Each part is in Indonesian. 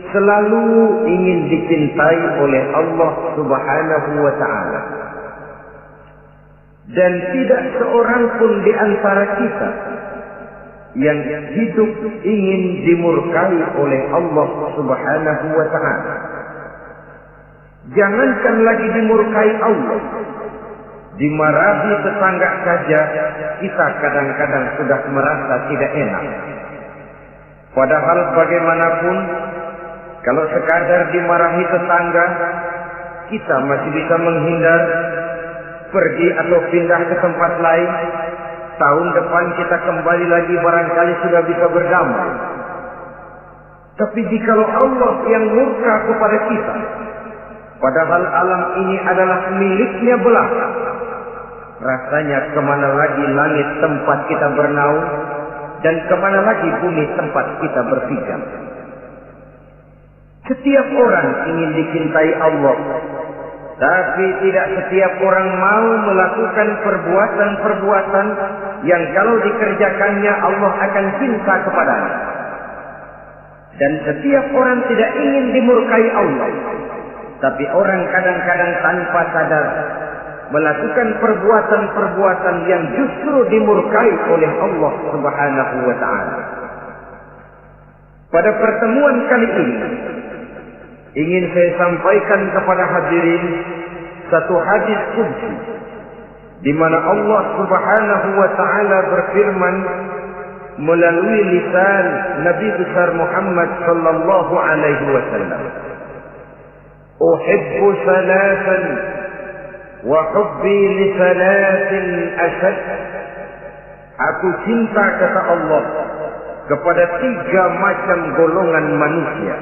selalu ingin dicintai oleh Allah Subhanahu wa ta'ala. Dan tidak seorang pun di antara kita yang hidup ingin dimurkai oleh Allah Subhanahu wa ta'ala. Jangankan lagi dimurkai Allah, dimarahi tetangga saja kita kadang-kadang sudah merasa tidak enak. Padahal bagaimanapun, kalau sekadar dimarahi tetangga, kita masih bisa menghindar, pergi atau pindah ke tempat lain. Tahun depan kita kembali lagi, barangkali sudah bisa berdamai. Tapi jikalau Allah yang murka kepada kita, padahal alam ini adalah miliknya belaka, rasanya kemana lagi langit tempat kita bernaung, dan kemana lagi bumi tempat kita berpijak. Setiap orang ingin dicintai Allah, tapi tidak setiap orang mau melakukan perbuatan-perbuatan yang kalau dikerjakannya Allah akan cinta kepadanya. Dan setiap orang tidak ingin dimurkai Allah, tapi orang kadang-kadang tanpa sadar melakukan perbuatan-perbuatan yang justru dimurkai oleh Allah Subhanahu wa ta'ala. Pada pertemuan kali ini, ingin saya sampaikan kepada hadirin satu hadis qudsi di mana Allah Subhanahu wa ta'ala berfirman melalui lisan Nabi besar Muhammad sallallahu alaihi wasallam, "Uhibbu salatan wa hubbi li salatin ashad." Aku cinta, kata Allah, kepada 3 macam golongan manusia,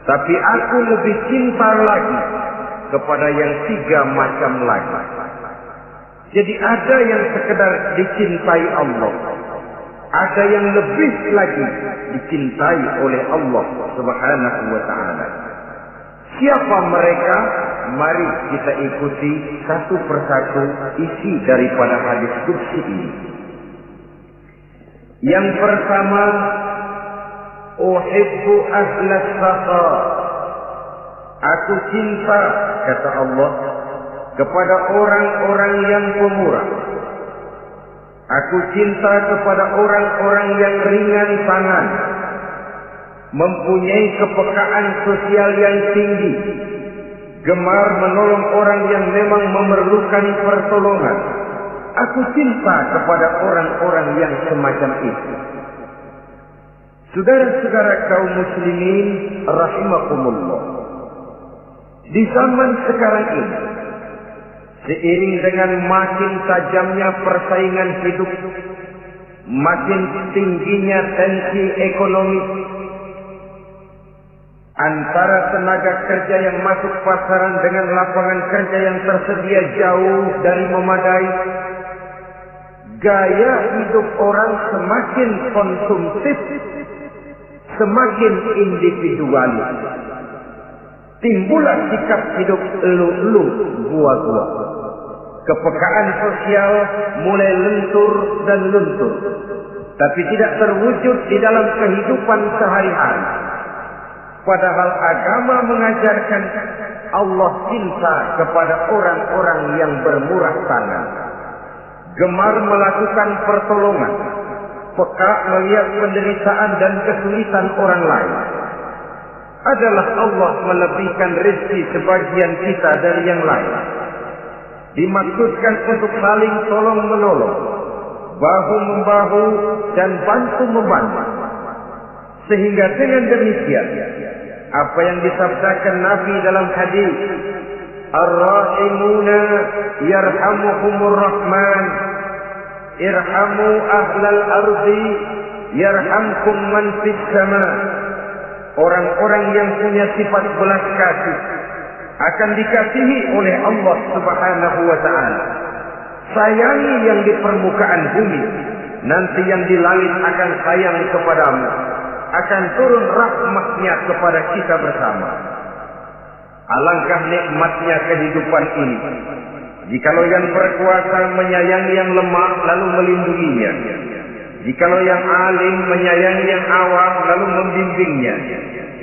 tapi aku lebih cinta lagi kepada yang 3 macam lagi. Jadi ada yang sekedar dicintai Allah, ada yang lebih lagi dicintai oleh Allah Subhanahu wa ta'ala. Siapa mereka? Mari kita ikuti satu persatu isi daripada hadis qudsi ini. Yang pertama, uhibbu ahlas saqa. Aku cinta, kata Allah, kepada orang-orang yang pemurah. Aku cinta kepada orang-orang yang ringan tangan, mempunyai kepekaan sosial yang tinggi, gemar menolong orang yang memang memerlukan pertolongan. Aku cinta kepada orang-orang yang semacam itu. Saudara-saudara kaum muslimin rahimakumullah, di zaman sekarang ini, seiring dengan makin tajamnya persaingan hidup, makin tingginya tensi ekonomi, antara tenaga kerja yang masuk pasaran dengan lapangan kerja yang tersedia jauh dari memadai, gaya hidup orang semakin konsumtif, semakin individualis. Timbullah sikap hidup elu-elu, gua-gua. Kepekaan sosial mulai lentur dan luntur, tapi tidak terwujud di dalam kehidupan sehari-hari. Padahal agama mengajarkan Allah cinta kepada orang-orang yang bermurah tangan, gemar melakukan pertolongan, peka melihat penderitaan dan kesulitan orang lain. Adalah Allah melebihkan rezeki sebagian kita dari yang lain. Dimaksudkan untuk saling tolong-menolong, bahu-membahu dan bantu-membantu. Sehingga dengan demikian, apa yang disabdakan Nabi dalam hadis, "Ar-rahimuna yarhamuhumur rahman, irhamu ahlal ardi yarhamkum man fis sama." Orang-orang yang punya sifat belas kasih akan dikasihi oleh Allah Subhanahu wa ta'ala. Sayangi yang di permukaan bumi, nanti yang di langit akan sayang kepadamu, akan turun rahmatnya kepada kita bersama. Alangkah nikmatnya kehidupan ini, jikalau yang berkuasa menyayangi yang lemah lalu melindunginya, Jikalau yang alim menyayangi yang awam lalu membimbingnya.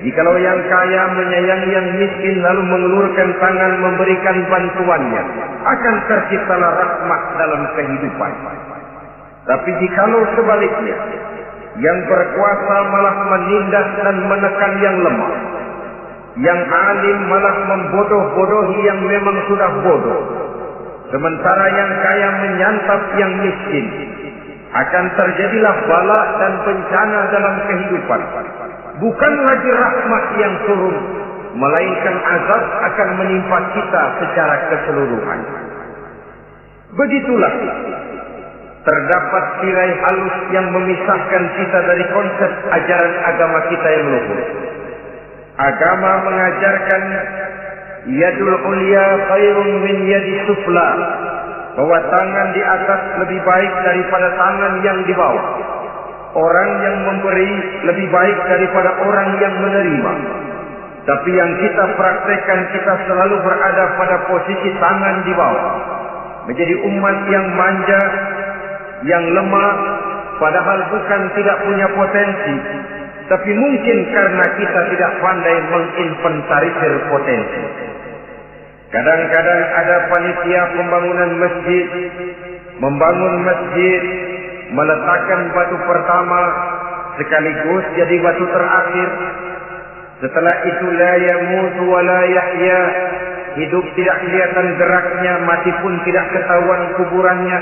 Jikalau yang kaya menyayangi yang miskin lalu mengulurkan tangan memberikan bantuannya, akan terciptalah rahmat dalam kehidupan. Tapi jikalau sebaliknya, yang berkuasa malah menindas dan menekan yang lemah, yang alim malah membodoh-bodohi yang memang sudah bodoh, sementara yang kaya menyantap yang miskin, akan terjadilah bala dan bencana dalam kehidupan. Bukan lagi rahmat yang turun, melainkan azab akan menimpa kita secara keseluruhan. Begitulah terdapat tirai halus yang memisahkan kita dari konsep ajaran agama kita yang luhur. Agama mengajarkan yadul ulya khairun min yadi sufla, bahwa tangan di atas lebih baik daripada tangan yang di bawah. Orang yang memberi lebih baik daripada orang yang menerima. Tapi yang kita praktekkan, kita selalu berada pada posisi tangan di bawah, menjadi umat yang manja, yang lemah, padahal bukan tidak punya potensi, tapi mungkin karena kita tidak pandai menginventarisir potensi. Kadang-kadang ada panitia pembangunan masjid, membangun masjid, meletakkan batu pertama sekaligus jadi batu terakhir. Setelah itu la yamutu wa la yahya, hidup tidak kelihatan geraknya, mati pun tidak ketahuan kuburannya.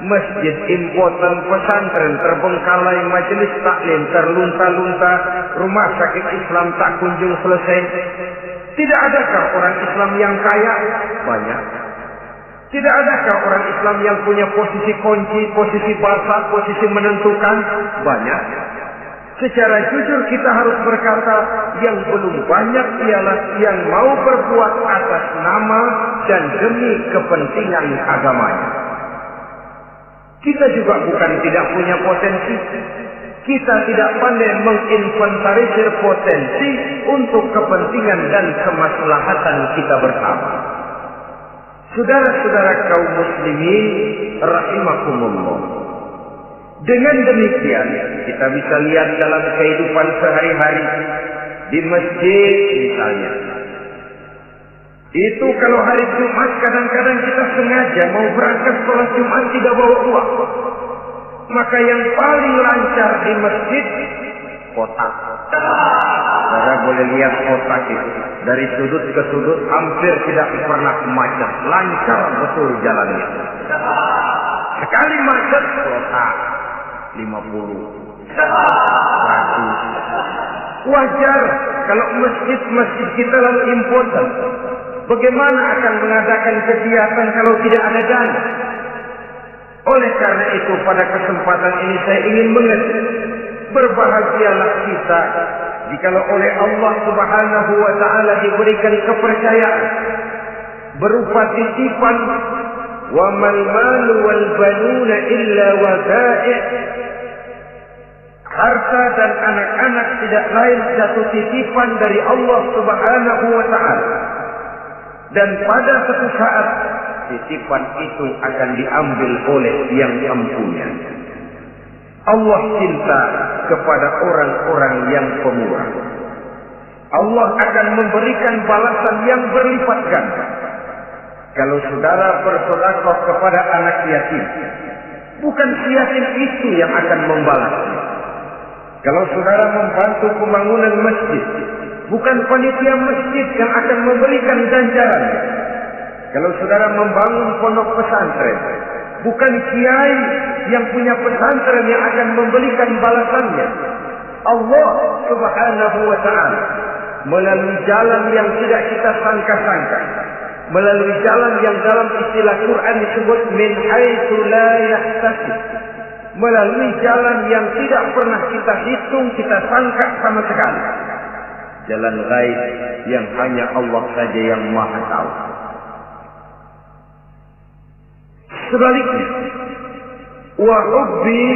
Masjid impoten, pesantren terbengkalai, majelis taklim terlunta-lunta, rumah sakit Islam tak kunjung selesai. Tidak adakah orang Islam yang kaya? Banyak. Tidak adakah orang Islam yang punya posisi kunci, posisi basah, posisi menentukan? Banyak. Secara jujur kita harus berkata, yang belum banyak ialah yang mau berbuat atas nama dan demi kepentingan agamanya. Kita juga bukan tidak punya potensi. Kita tidak pandai menginventarisir potensi untuk kepentingan dan kemaslahatan kita bersama. Saudara-saudara kaum muslimin rahimakumullah. Dengan demikian kita bisa lihat dalam kehidupan sehari-hari di masjid misalnya. Itu kalau hari Jumat kadang-kadang kita sengaja mau berangkat sholat Jumat tidak bawa uang. Maka yang paling lancar di masjid kotak. Saudara boleh lihat kotak itu dari sudut ke sudut hampir tidak pernah macet, lancar betul jalannya. Sekali macet kotak 50, 100. Wajar kalau masjid-masjid kita lalu impoten. Bagaimana akan mengadakan kegiatan kalau tidak ada dana? Oleh karena itu pada kesempatan ini saya ingin mengetik, berbahagialah kita jikalau oleh Allah Subhanahu wa taala diberikan kepercayaan berupa titipan, wa mal malu wal banuna illa wadai'. Harta dan anak-anak tidak lain satu titipan dari Allah Subhanahu wa taala. Dan pada suatu saat titipan itu akan diambil oleh yang mempunyai. Allah cinta kepada orang-orang yang pemurah. Allah akan memberikan balasan yang berlipat ganda. Kalau saudara bersedekah kepada anak yatim, bukan si yatim itu yang akan membalasnya. Kalau saudara membantu pembangunan masjid, bukan panitia masjid yang akan memberikan ganjaran. Kalau saudara membangun pondok pesantren, bukan kiai yang punya pesantren yang akan memberikan balasannya. Allah Subhanahu wa taala melalui jalan yang tidak kita sangka-sangka, melalui jalan yang dalam istilah Quran disebut min haitsu la yahtasib, melalui jalan yang tidak pernah kita hitung, kita sangka sama sekali. Jalan gaib yang hanya Allah saja yang Maha tahu. Sebaliknya, wa hubbi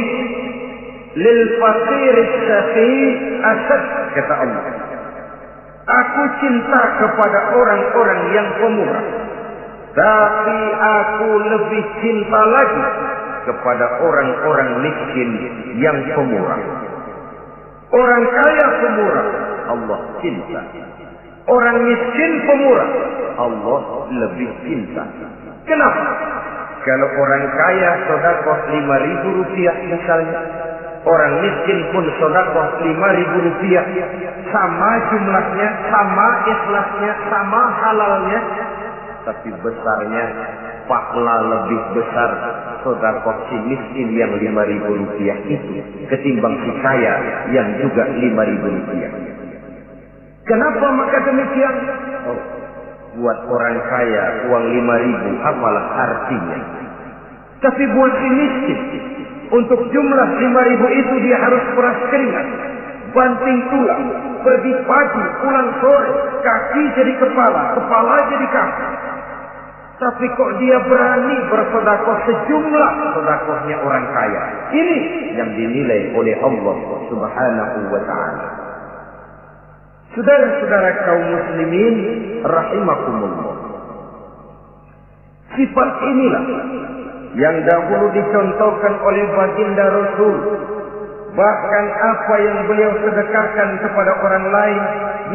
lil faqir as-safi asad, kata Allah. Aku cinta kepada orang-orang yang pemurah, tapi aku lebih cinta lagi kepada orang-orang miskin yang pemurah. Orang kaya pemurah, Allah cinta. Orang miskin pemurah, Allah lebih cinta. Kenapa? Kalau orang kaya sedekah 5.000 rupiah misalnya, orang miskin pun sedekah 5.000 rupiah, sama jumlahnya, sama ikhlasnya, sama halalnya, tapi besarnya pahala lebih besar sedekah si miskin yang 5.000 rupiah itu ketimbang si kaya yang juga 5.000 rupiah. Kenapa maka demikian? Oh, buat orang kaya uang 5.000 apalah artinya. Tapi buat si miskin, untuk jumlah 5.000 itu dia harus peras keringat, banting tulang, pergi pagi, pulang sore, kaki jadi kepala, kepala jadi kaki. Tapi kok dia berani bersedekah sejumlah sedekahnya orang kaya. Ini yang dinilai oleh Allah Subhanahu wa ta'ala. Saudara-saudara kaum muslimin rahimakumullah. Sifat inilah yang dahulu dicontohkan oleh baginda Rasul. Bahkan apa yang beliau sedekahkan kepada orang lain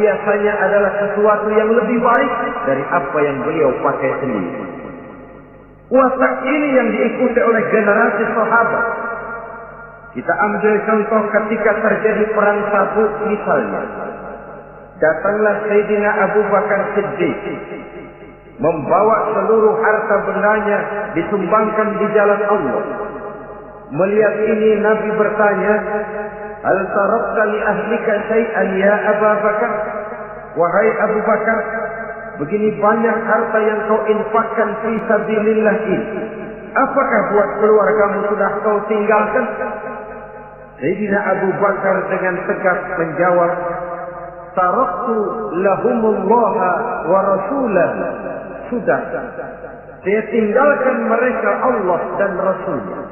biasanya adalah sesuatu yang lebih baik dari apa yang beliau pakai sendiri. Watak ini yang diikuti oleh generasi sahabat. Kita ambil contoh ketika terjadi perang Tabuk misalnya. Datanglah Sayyidina Abu Bakar Siddiq, membawa seluruh harta bendanya disumbangkan di jalan Allah. Melihat ini Nabi bertanya, "Hal tarakta li ahlika syai'an ya Abu Bakar?" Wahai Abu Bakar, begini banyak harta yang kau infakkan fi sabilillah ini. Apakah buat keluargamu sudah kau tinggalkan? Sayyidina Abu Bakar dengan tegas menjawab, "Taraktu lahumullaha wa rasulah." Sudah, saya tinggalkan mereka Allah dan Rasulnya.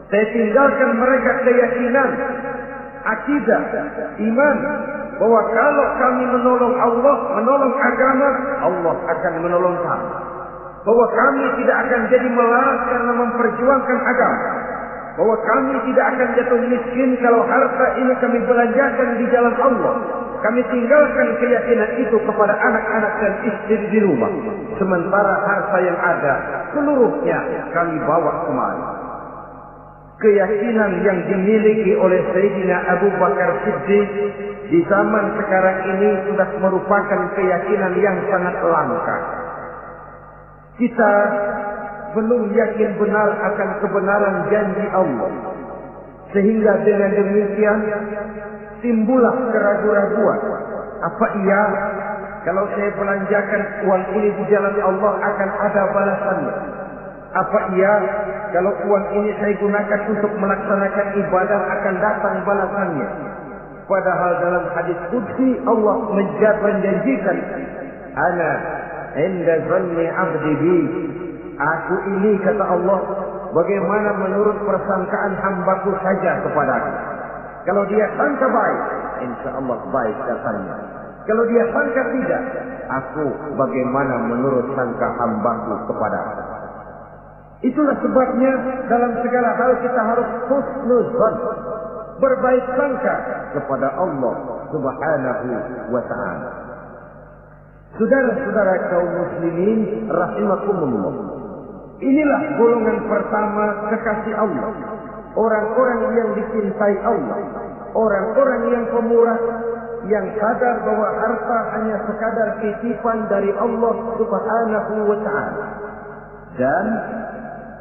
Saya tinggalkan mereka keyakinan, akidah, iman, bahwa kalau kami menolong Allah, menolong agama, Allah akan menolong kami. Bahwa kami tidak akan jadi melarat karena memperjuangkan agama. Bahwa kami tidak akan jatuh miskin kalau harta ini kami belanjakan di jalan Allah. Kami tinggalkan keyakinan itu kepada anak-anak dan istri di rumah. Sementara harta yang ada, seluruhnya kami bawa kemari. Keyakinan yang dimiliki oleh Sayyidina Abu Bakar Siddiq di zaman sekarang ini sudah merupakan keyakinan yang sangat langka. Kita belum yakin benar akan kebenaran janji Allah. Sehingga dengan demikian timbullah keraguan-raguan. Apa iya kalau saya belanjakan uang ini di jalan Allah akan ada balasannya? Apa iya kalau uang ini saya gunakan untuk melaksanakan ibadah akan datang balasannya? Padahal dalam hadis qudsi Allah menjanjikan, "Ana inda zanni 'abdi bi." Aku ini, kata Allah, bagaimana menurut persangkaan hambaku saja kepadaku. Kalau dia sangka baik, insya Allah baik datangnya. Kalau dia sangka tidak, aku bagaimana menurut sangka hambaku kepadaku. Itulah sebabnya dalam segala hal kita harus husnuzan, berbaik sangka kepada Allah Subhanahu wa ta'ala. Saudara-saudara kaum muslimin rahimakumullah. Inilah golongan pertama kekasih Allah. Orang-orang yang dicintai Allah. Orang-orang yang pemurah, yang sadar bahwa harta hanya sekadar titipan dari Allah Subhanahu wa ta'ala. Dan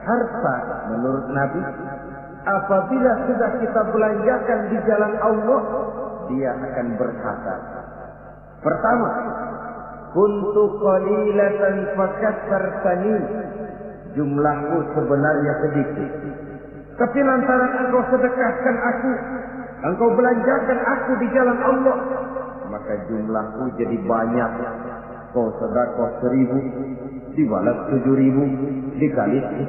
harta menurut Nabi, apabila sudah kita belanjakan di jalan Allah, dia akan berkata, pertama, kuntu qalilatan fakatsartani, jumlahku sebenarnya sedikit, tapi lantaran engkau sedekahkan aku, engkau belanjakan aku di jalan Allah, maka jumlahku jadi banyak. Kau sedekah 1.000, dibalas 7.000, dikali 10,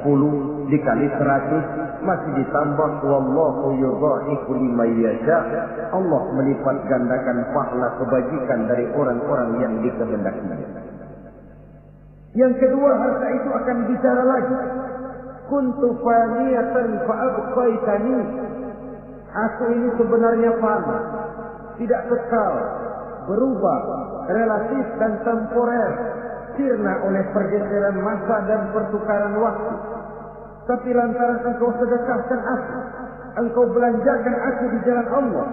dikali 100, masih ditambah wallahu yudha'ifu liman yasha. Allah melipat gandakan pahala kebajikan dari orang-orang yang dikehendakinya. Yang kedua, harta itu akan bicara lagi. kuntu faniyatan fa'abqaitani. Aku ini sebenarnya fana, tidak kekal, berubah, relatif dan temporer, sirna oleh pergeseran masa dan pertukaran waktu. Tapi lantaran engkau sedekahkan aku, engkau belanjakan aku di jalan Allah,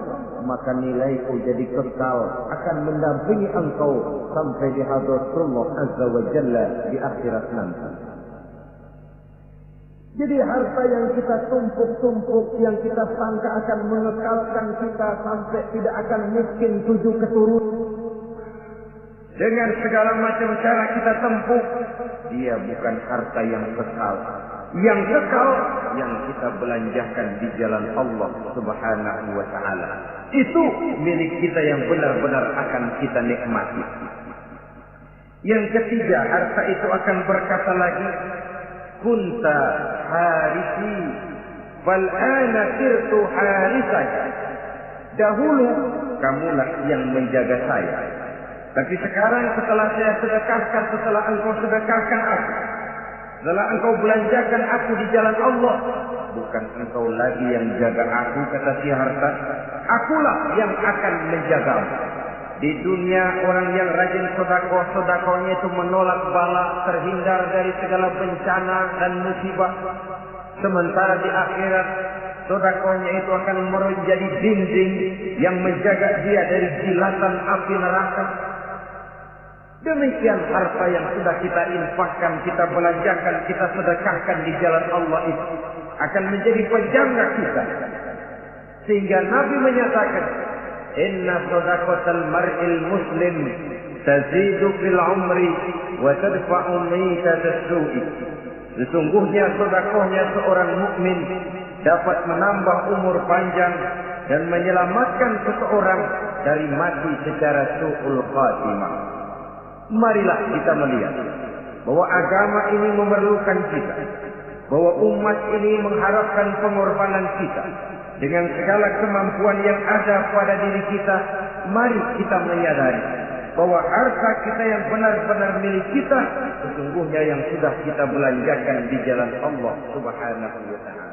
maka nilaiku jadi kekal, akan mendampingi engkau sampai di hadratullah azza wa jalla di akhirat nanti. Jadi harta yang kita tumpuk-tumpuk, yang kita sangka akan mengekalkan kita sampai tidak akan miskin 7 keturunan, dengan segala macam cara kita tempuh, dia bukan harta yang kekal. Yang kekal yang kita belanjakan di jalan Allah Subhanahu wa taala. Itu milik kita yang benar-benar akan kita nikmati. Yang ketiga, harta itu akan berkata lagi, kunta harisi wal ana sirtu harisaka. Dahulu kamulah yang menjaga saya, tapi sekarang setelah saya sedekahkan, setelah engkau sedekahkan aku, setelah engkau belanjakan aku di jalan Allah, bukan engkau lagi yang jaga aku, kata si harta, akulah yang akan menjagamu. Di dunia orang yang rajin sedekah-sedekahnya itu menolak bala, terhindar dari segala bencana dan musibah. Sementara di akhirat sedekahnya itu akan menjadi dinding yang menjaga dia dari jilatan api neraka. Demikian harta yang sudah kita infakkan, kita belanjakan, kita sedekahkan di jalan Allah itu akan menjadi penjaga kita. Sehingga Nabi menyatakan, inna sadaqatal mar'il muslim tazidu fil umri wa tadfa'u mitatas su'i. Sesungguhnya sedekahnya seorang mukmin dapat menambah umur panjang dan menyelamatkan seseorang dari mati secara su'ul khatimah. Marilah kita melihat bahwa agama ini memerlukan kita, bahwa umat ini mengharapkan pengorbanan kita. Dengan segala kemampuan yang ada pada diri kita, mari kita menyadari bahwa harta kita yang benar-benar milik kita sesungguhnya yang sudah kita belanjakan di jalan Allah Subhanahu wa taala.